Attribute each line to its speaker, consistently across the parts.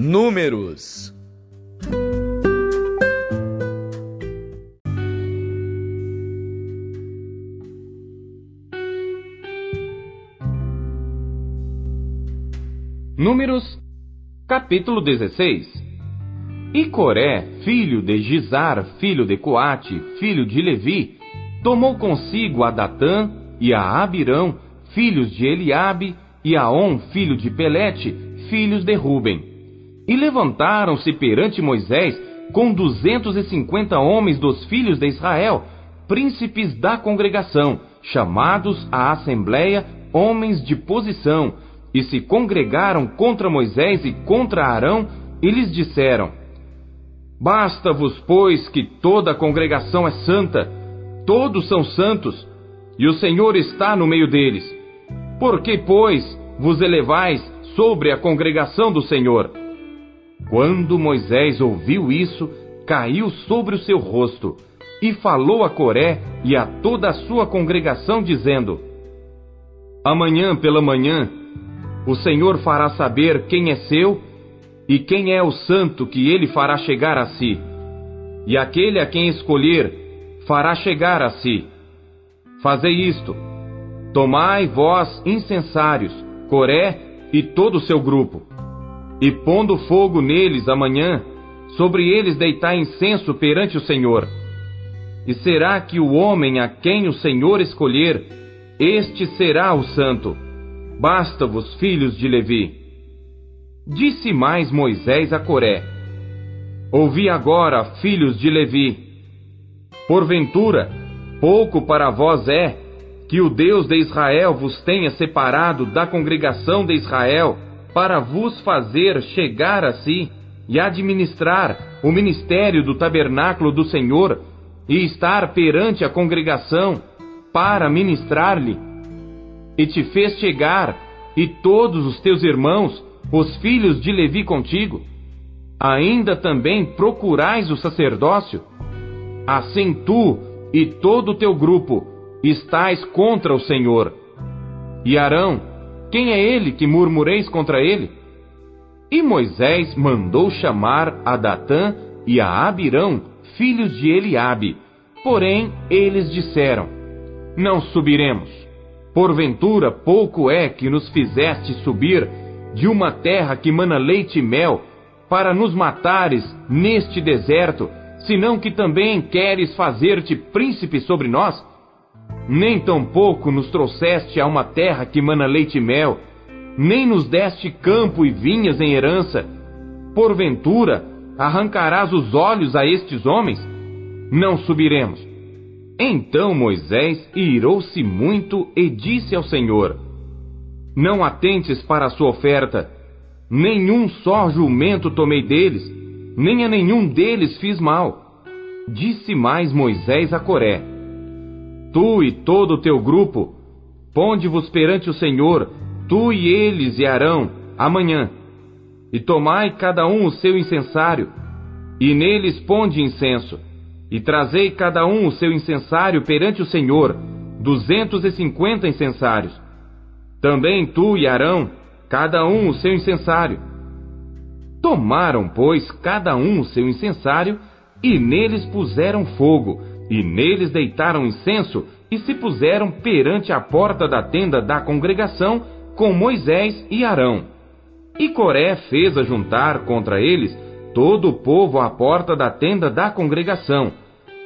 Speaker 1: Números.
Speaker 2: Números, capítulo 16. E Coré, filho de Gizar, filho de Coate, filho de Levi, tomou consigo a Datã e a Abirão, filhos de Eliabe, e a On, filho de Pelete, filhos de Ruben. E levantaram-se perante Moisés com 250 homens dos filhos de Israel, príncipes da congregação, chamados à assembleia, homens de posição, e se congregaram contra Moisés e contra Arão, e lhes disseram: Basta-vos, pois, que toda a congregação é santa, todos são santos, e o Senhor está no meio deles. Por que, pois, vos elevais sobre a congregação do Senhor? Quando Moisés ouviu isso, caiu sobre o seu rosto, e falou a Coré e a toda a sua congregação, dizendo: Amanhã pela manhã, o Senhor fará saber quem é seu e quem é o santo que ele fará chegar a si. E aquele a quem escolher fará chegar a si. Fazei isto: tomai vós incensários, Coré e todo o seu grupo, e pondo fogo neles amanhã, sobre eles deitai incenso perante o Senhor. E será que o homem a quem o Senhor escolher, este será o santo. Basta-vos, filhos de Levi. Disse mais Moisés a Coré: Ouvi agora, filhos de Levi. Porventura, pouco para vós é que o Deus de Israel vos tenha separado da congregação de Israel para vos fazer chegar a si e administrar o ministério do tabernáculo do Senhor e estar perante a congregação para ministrar-lhe? E te fez chegar, e todos os teus irmãos, os filhos de Levi contigo? Ainda também procurais o sacerdócio? Assim tu e todo o teu grupo estais contra o Senhor. E Arão, quem é ele que murmureis contra ele? E Moisés mandou chamar a Datã e a Abirão, filhos de Eliabe. Porém, eles disseram: Não subiremos. Porventura, pouco é que nos fizeste subir de uma terra que mana leite e mel, para nos matares neste deserto, senão que também queres fazer-te príncipe sobre nós? Nem tampouco nos trouxeste a uma terra que mana leite e mel, nem nos deste campo e vinhas em herança. Porventura, arrancarás os olhos a estes homens? Não subiremos. Então Moisés irou-se muito e disse ao Senhor: Não atentes para a sua oferta, nenhum só jumento tomei deles, nem a nenhum deles fiz mal. Disse mais Moisés a Coré: Tu e todo o teu grupo, ponde-vos perante o Senhor, tu e eles e Arão, amanhã, e tomai cada um o seu incensário, e neles ponde incenso, e trazei cada um o seu incensário perante o Senhor, 250 incensários. Também tu e Arão, cada um o seu incensário. Tomaram, pois, cada um o seu incensário, e neles puseram fogo, e neles deitaram incenso, e se puseram perante a porta da tenda da congregação, com Moisés e Arão. E Coré fez ajuntar contra eles todo o povo à porta da tenda da congregação.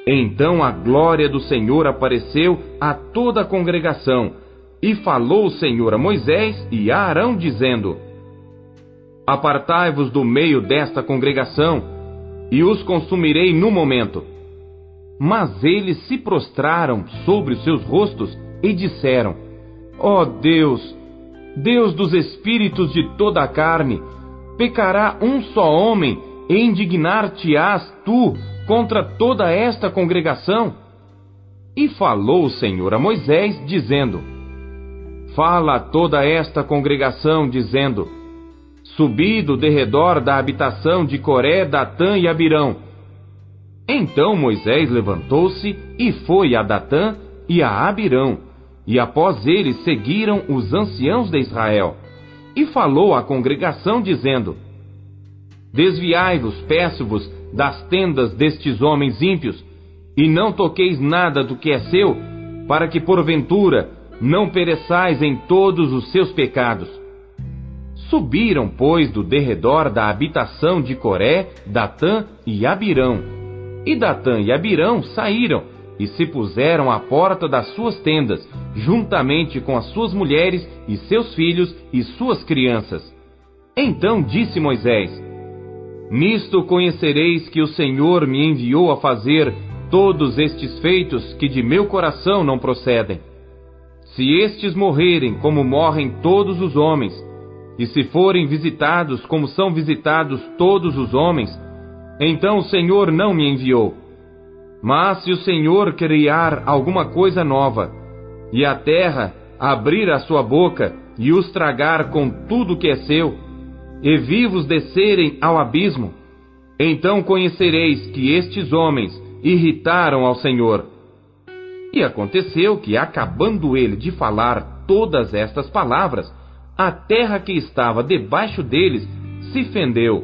Speaker 2: Então a glória do Senhor apareceu a toda a congregação, e falou o Senhor a Moisés e a Arão, dizendo: Apartai-vos do meio desta congregação, e os consumirei no momento. Mas eles se prostraram sobre os seus rostos e disseram: Ó Deus, Deus dos espíritos de toda a carne, pecará um só homem e indignar-te-ás tu contra toda esta congregação? E falou o Senhor a Moisés, dizendo: Fala a toda esta congregação, dizendo: Subi do derredor da habitação de Coré, Datã e Abirão. Então Moisés levantou-se e foi a Datã e a Abirão, e após eles seguiram os anciãos de Israel. E falou à congregação, dizendo: Desviai-vos, peço-vos, das tendas destes homens ímpios, e não toqueis nada do que é seu, para que porventura não pereçais em todos os seus pecados. Subiram, pois, do derredor da habitação de Coré, Datã e Abirão. E Datã e Abirão saíram, e se puseram à porta das suas tendas, juntamente com as suas mulheres, e seus filhos, e suas crianças. Então disse Moisés: Nisto conhecereis que o Senhor me enviou a fazer todos estes feitos que de meu coração não procedem. Se estes morrerem como morrem todos os homens, e se forem visitados como são visitados todos os homens, então o Senhor não me enviou. Mas se o Senhor criar alguma coisa nova, e a terra abrir a sua boca e os tragar com tudo que é seu, e vivos descerem ao abismo, então conhecereis que estes homens irritaram ao Senhor. E aconteceu que, acabando ele de falar todas estas palavras, a terra que estava debaixo deles se fendeu,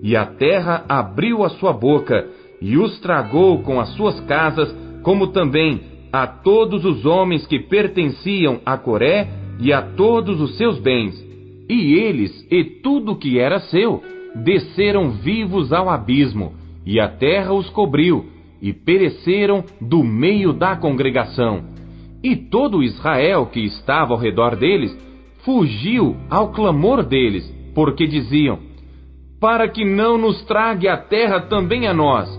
Speaker 2: e a terra abriu a sua boca, e os tragou com as suas casas, como também a todos os homens que pertenciam a Coré, e a todos os seus bens. E eles, e tudo que era seu, desceram vivos ao abismo, e a terra os cobriu, e pereceram do meio da congregação. E todo Israel que estava ao redor deles fugiu ao clamor deles, porque diziam: Para que não nos trague a terra também a nós.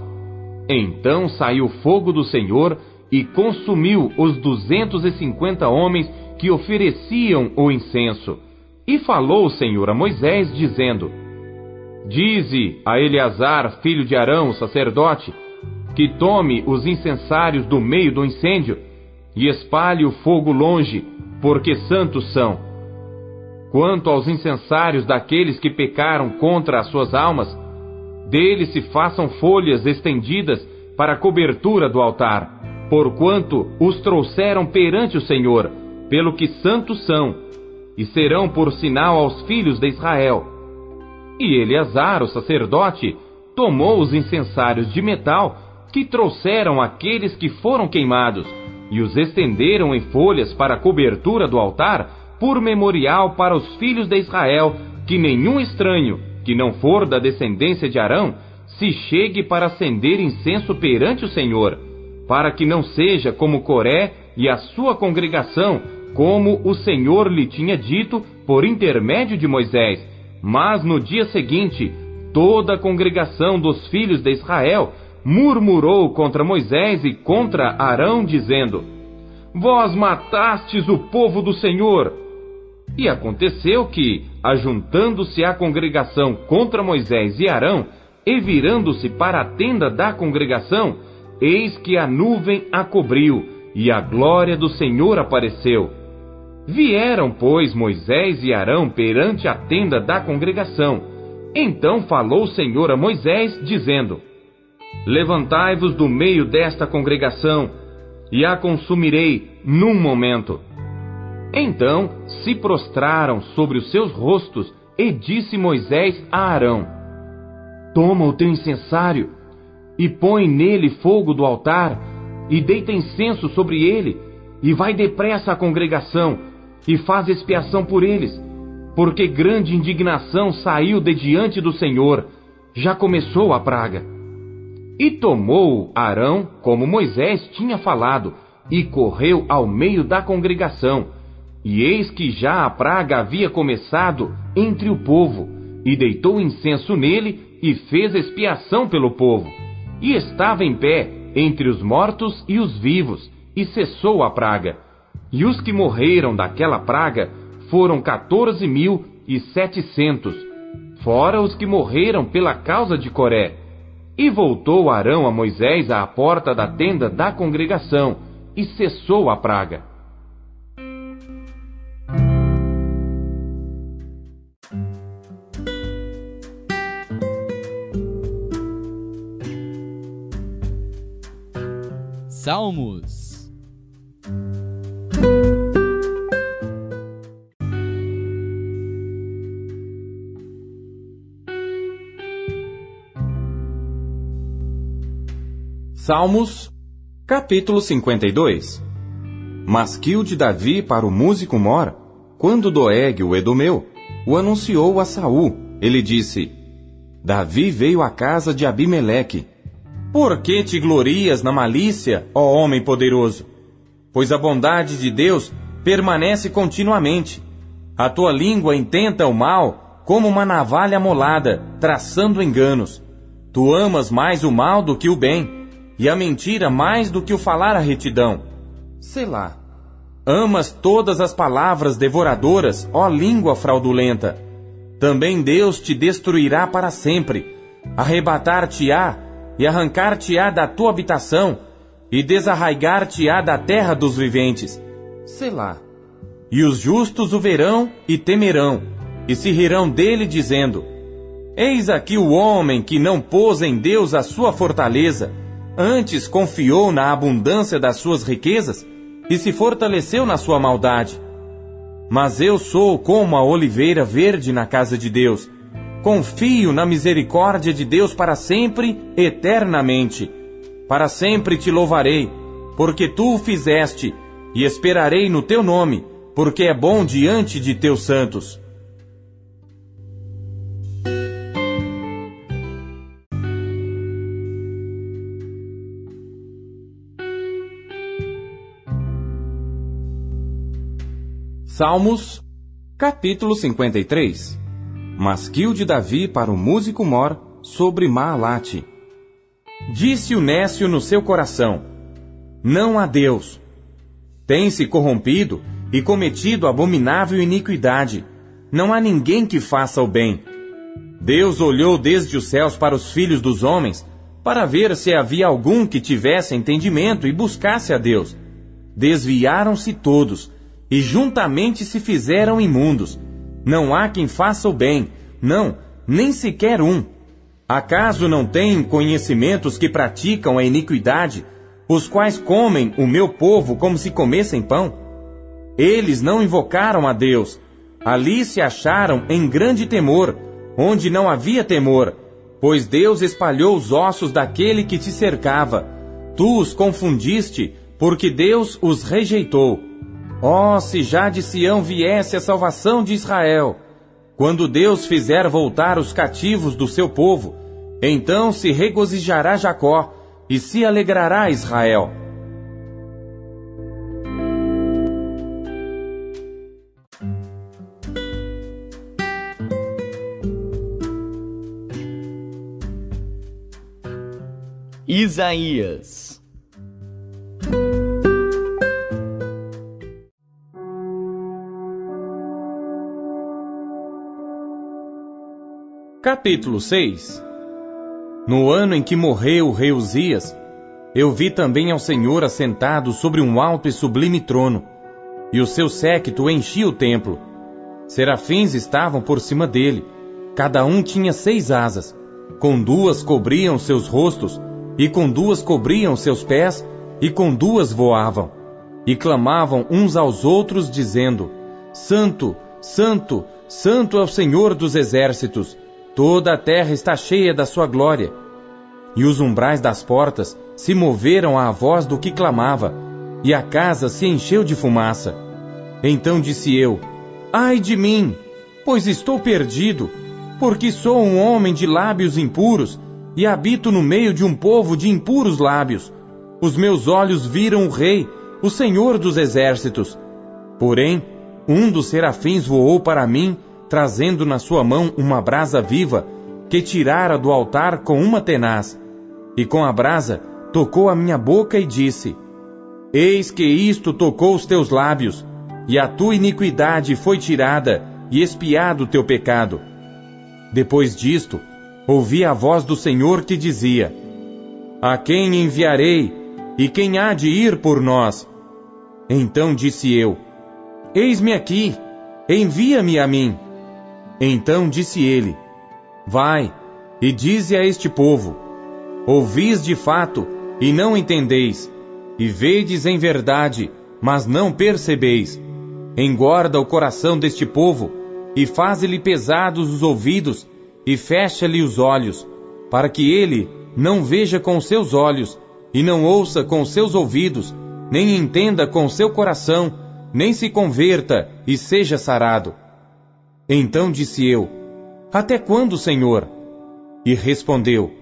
Speaker 2: Então saiu fogo do Senhor e consumiu os 250 homens que ofereciam o incenso. E falou o Senhor a Moisés, dizendo: Dize a Eleazar, filho de Arão, sacerdote, que tome os incensários do meio do incêndio e espalhe o fogo longe, porque santos são. Quanto aos incensários daqueles que pecaram contra as suas almas, deles se façam folhas estendidas para a cobertura do altar, porquanto os trouxeram perante o Senhor, pelo que santos são, e serão por sinal aos filhos de Israel. E Eleazar, o sacerdote, tomou os incensários de metal que trouxeram aqueles que foram queimados, e os estenderam em folhas para a cobertura do altar, por memorial para os filhos de Israel, que nenhum estranho, que não for da descendência de Arão, se chegue para acender incenso perante o Senhor, para que não seja como Coré e a sua congregação, como o Senhor lhe tinha dito por intermédio de Moisés. Mas no dia seguinte, toda a congregação dos filhos de Israel murmurou contra Moisés e contra Arão, dizendo: Vós matastes o povo do Senhor. E aconteceu que, ajuntando-se a congregação contra Moisés e Arão, e virando-se para a tenda da congregação, eis que a nuvem a cobriu, e a glória do Senhor apareceu. Vieram, pois, Moisés e Arão perante a tenda da congregação. Então falou o Senhor a Moisés, dizendo: Levantai-vos do meio desta congregação, e a consumirei num momento. Então se prostraram sobre os seus rostos, e disse Moisés a Arão: Toma o teu incensário, e põe nele fogo do altar, e deita incenso sobre ele, e vai depressa à congregação, e faz expiação por eles, porque grande indignação saiu de diante do Senhor, já começou a praga. E tomou Arão, como Moisés tinha falado, e correu ao meio da congregação. E eis que já a praga havia começado entre o povo, e deitou incenso nele, e fez expiação pelo povo. E estava em pé entre os mortos e os vivos, e cessou a praga. E os que morreram daquela praga foram 14.700, fora os que morreram pela causa de Coré. E voltou Arão a Moisés à porta da tenda da congregação, e cessou a praga.
Speaker 1: Salmos.
Speaker 2: Salmos, capítulo 52. Masquil de Davi para o músico Mor, quando Doeg, o Edomeu, o anunciou a Saul. Ele disse: Davi veio à casa de Abimeleque. Por que te glorias na malícia, ó homem poderoso? Pois a bondade de Deus permanece continuamente. A tua língua intenta o mal como uma navalha molada, traçando enganos. Tu amas mais o mal do que o bem, e a mentira mais do que o falar a retidão. Selá. Amas todas as palavras devoradoras, ó língua fraudulenta. Também Deus te destruirá para sempre, arrebatar-te-á e arrancar-te-á da tua habitação, e desarraigar-te-á da terra dos viventes. Selá. E os justos o verão e temerão, e se rirão dele, dizendo: Eis aqui o homem que não pôs em Deus a sua fortaleza, antes confiou na abundância das suas riquezas, e se fortaleceu na sua maldade. Mas eu sou como a oliveira verde na casa de Deus. Confio na misericórdia de Deus para sempre, eternamente. Para sempre te louvarei, porque tu o fizeste, e esperarei no teu nome, porque é bom diante de teus santos. Salmos, capítulo 53. Masquil de Davi para o músico Mor, sobre Maalate. Disse o nécio no seu coração: Não há Deus. Tem-se corrompido e cometido abominável iniquidade. Não há ninguém que faça o bem. Deus olhou desde os céus para os filhos dos homens, para ver se havia algum que tivesse entendimento e buscasse a Deus. Desviaram-se todos, e juntamente se fizeram imundos. Não há quem faça o bem, não, nem sequer um. Acaso não têm conhecimento os que praticam a iniquidade, os quais comem o meu povo como se comessem pão? Eles não invocaram a Deus. Ali se acharam em grande temor, onde não havia temor, pois Deus espalhou os ossos daquele que te cercava. Tu os confundiste, porque Deus os rejeitou. Oh, se já de Sião viesse a salvação de Israel! Quando Deus fizer voltar os cativos do seu povo, então se regozijará Jacó, e se alegrará Israel.
Speaker 1: Isaías.
Speaker 2: Capítulo 6. No ano em que morreu o rei Uzias, eu vi também ao Senhor assentado sobre um alto e sublime trono, e o seu séquito enchia o templo. Serafins estavam por cima dele, cada um tinha 6 asas, com 2 cobriam seus rostos, e com 2 cobriam seus pés, e com 2 voavam, e clamavam uns aos outros, dizendo: Santo, Santo, Santo é o Senhor dos exércitos, toda a terra está cheia da sua glória. E os umbrais das portas se moveram à voz do que clamava, e a casa se encheu de fumaça. Então disse eu: Ai de mim, pois estou perdido, porque sou um homem de lábios impuros, e habito no meio de um povo de impuros lábios. Os meus olhos viram o Rei, o Senhor dos exércitos. Porém, um dos serafins voou para mim, trazendo na sua mão uma brasa viva, que tirara do altar com uma tenaz. E com a brasa tocou a minha boca e disse: Eis que isto tocou os teus lábios, e a tua iniquidade foi tirada, e expiado o teu pecado. Depois disto, ouvi a voz do Senhor que dizia: A quem enviarei, e quem há de ir por nós? Então disse eu: Eis-me aqui, envia-me a mim. Então disse ele: Vai, e dize a este povo: Ouvis de fato, e não entendeis, e vedes em verdade, mas não percebeis. Engorda o coração deste povo, e faze-lhe pesados os ouvidos, e fecha-lhe os olhos, para que ele não veja com os seus olhos, e não ouça com seus ouvidos, nem entenda com seu coração, nem se converta e seja sarado. Então disse eu: Até quando, Senhor? E respondeu: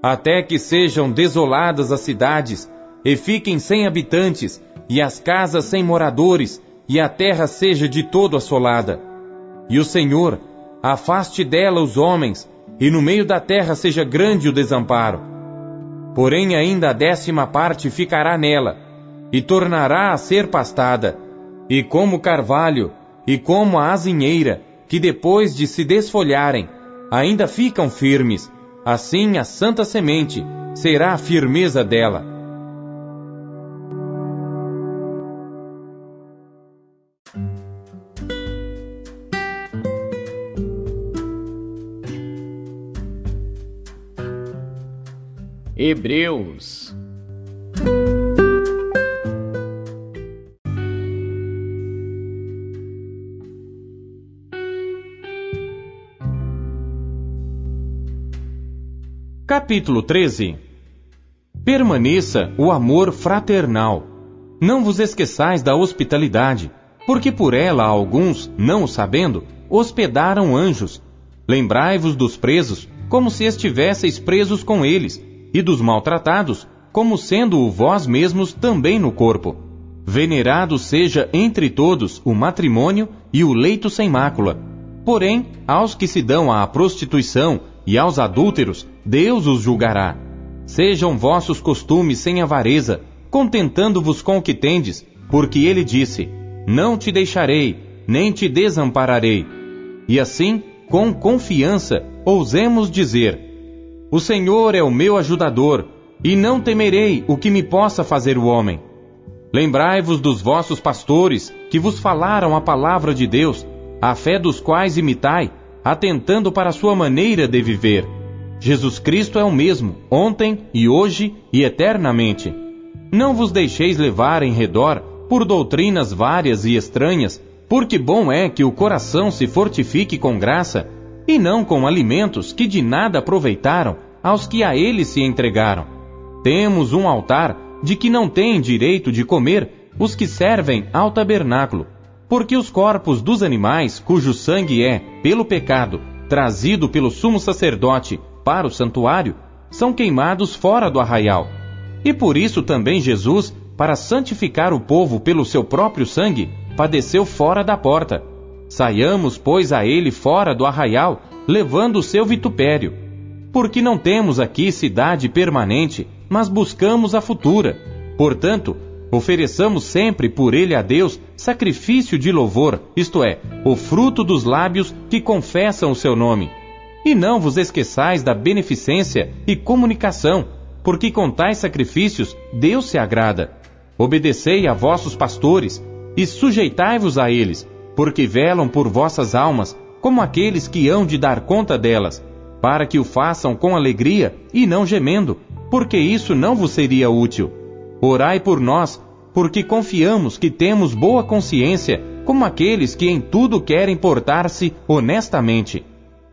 Speaker 2: Até que sejam desoladas as cidades, e fiquem sem habitantes, e as casas sem moradores, e a terra seja de todo assolada. E o Senhor afaste dela os homens, e no meio da terra seja grande o desamparo. Porém ainda a 10ª parte ficará nela, e tornará a ser pastada, e como o carvalho, e como a azinheira, que depois de se desfolharem, ainda ficam firmes, assim a santa semente será a firmeza dela.
Speaker 1: Hebreus.
Speaker 2: Capítulo 13. Permaneça o amor fraternal. Não vos esqueçais da hospitalidade, porque por ela alguns, não o sabendo, hospedaram anjos. Lembrai-vos dos presos, como se estivesseis presos com eles, e dos maltratados, como sendo-o vós mesmos também no corpo. Venerado seja entre todos o matrimônio e o leito sem mácula. Porém, aos que se dão à prostituição e aos adúlteros, Deus os julgará. Sejam vossos costumes sem avareza, contentando-vos com o que tendes, porque ele disse: Não te deixarei, nem te desampararei. E assim, com confiança, ousemos dizer: O Senhor é o meu ajudador, e não temerei o que me possa fazer o homem. Lembrai-vos dos vossos pastores, que vos falaram a palavra de Deus, a fé dos quais imitai, atentando para a sua maneira de viver. Jesus Cristo é o mesmo, ontem e hoje e eternamente. Não vos deixeis levar em redor por doutrinas várias e estranhas, porque bom é que o coração se fortifique com graça, e não com alimentos que de nada aproveitaram aos que a ele se entregaram. Temos um altar de que não têm direito de comer os que servem ao tabernáculo, porque os corpos dos animais, cujo sangue é, pelo pecado, trazido pelo sumo sacerdote para o santuário, são queimados fora do arraial. E por isso também Jesus, para santificar o povo pelo seu próprio sangue, padeceu fora da porta. Saiamos, pois, a ele fora do arraial, levando o seu vitupério. Porque não temos aqui cidade permanente, mas buscamos a futura. Portanto, ofereçamos sempre por ele a Deus sacrifício de louvor, isto é, o fruto dos lábios que confessam o seu nome. E não vos esqueçais da beneficência e comunicação, porque com tais sacrifícios Deus se agrada. Obedecei a vossos pastores, e sujeitai-vos a eles, porque velam por vossas almas, como aqueles que hão de dar conta delas, para que o façam com alegria e não gemendo, porque isso não vos seria útil. Orai por nós, porque confiamos que temos boa consciência, como aqueles que em tudo querem portar-se honestamente.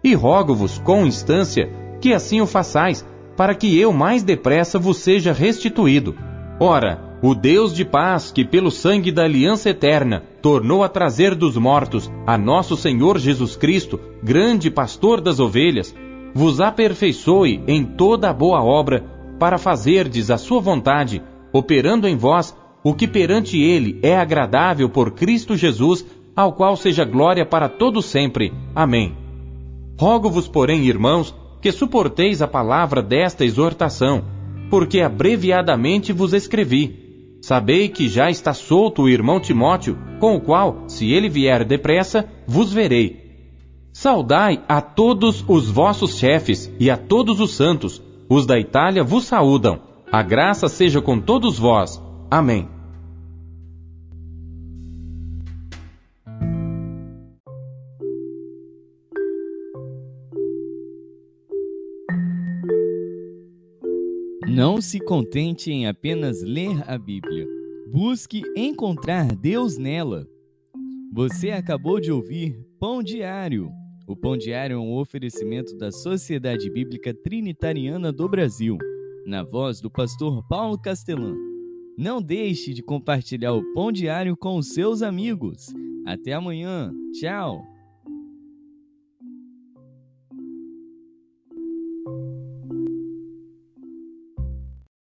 Speaker 2: E rogo-vos com instância que assim o façais, para que eu mais depressa vos seja restituído. Ora, o Deus de paz, que pelo sangue da aliança eterna tornou a trazer dos mortos a nosso Senhor Jesus Cristo, grande pastor das ovelhas, vos aperfeiçoe em toda a boa obra, para fazerdes a sua vontade, operando em vós o que perante ele é agradável por Cristo Jesus, ao qual seja glória para todo sempre. Amém. Rogo-vos, porém, irmãos, que suporteis a palavra desta exortação, porque abreviadamente vos escrevi. Sabei que já está solto o irmão Timóteo, com o qual, se ele vier depressa, vos verei. Saudai a todos os vossos chefes e a todos os santos. Os da Itália vos saúdam. A graça seja com todos vós. Amém.
Speaker 1: Não se contente em apenas ler a Bíblia. Busque encontrar Deus nela. Você acabou de ouvir Pão Diário. O Pão Diário é um oferecimento da Sociedade Bíblica Trinitariana do Brasil. na voz do pastor Paulo Castelã. Não deixe de compartilhar o Pão Diário com os seus amigos. Até amanhã. Tchau!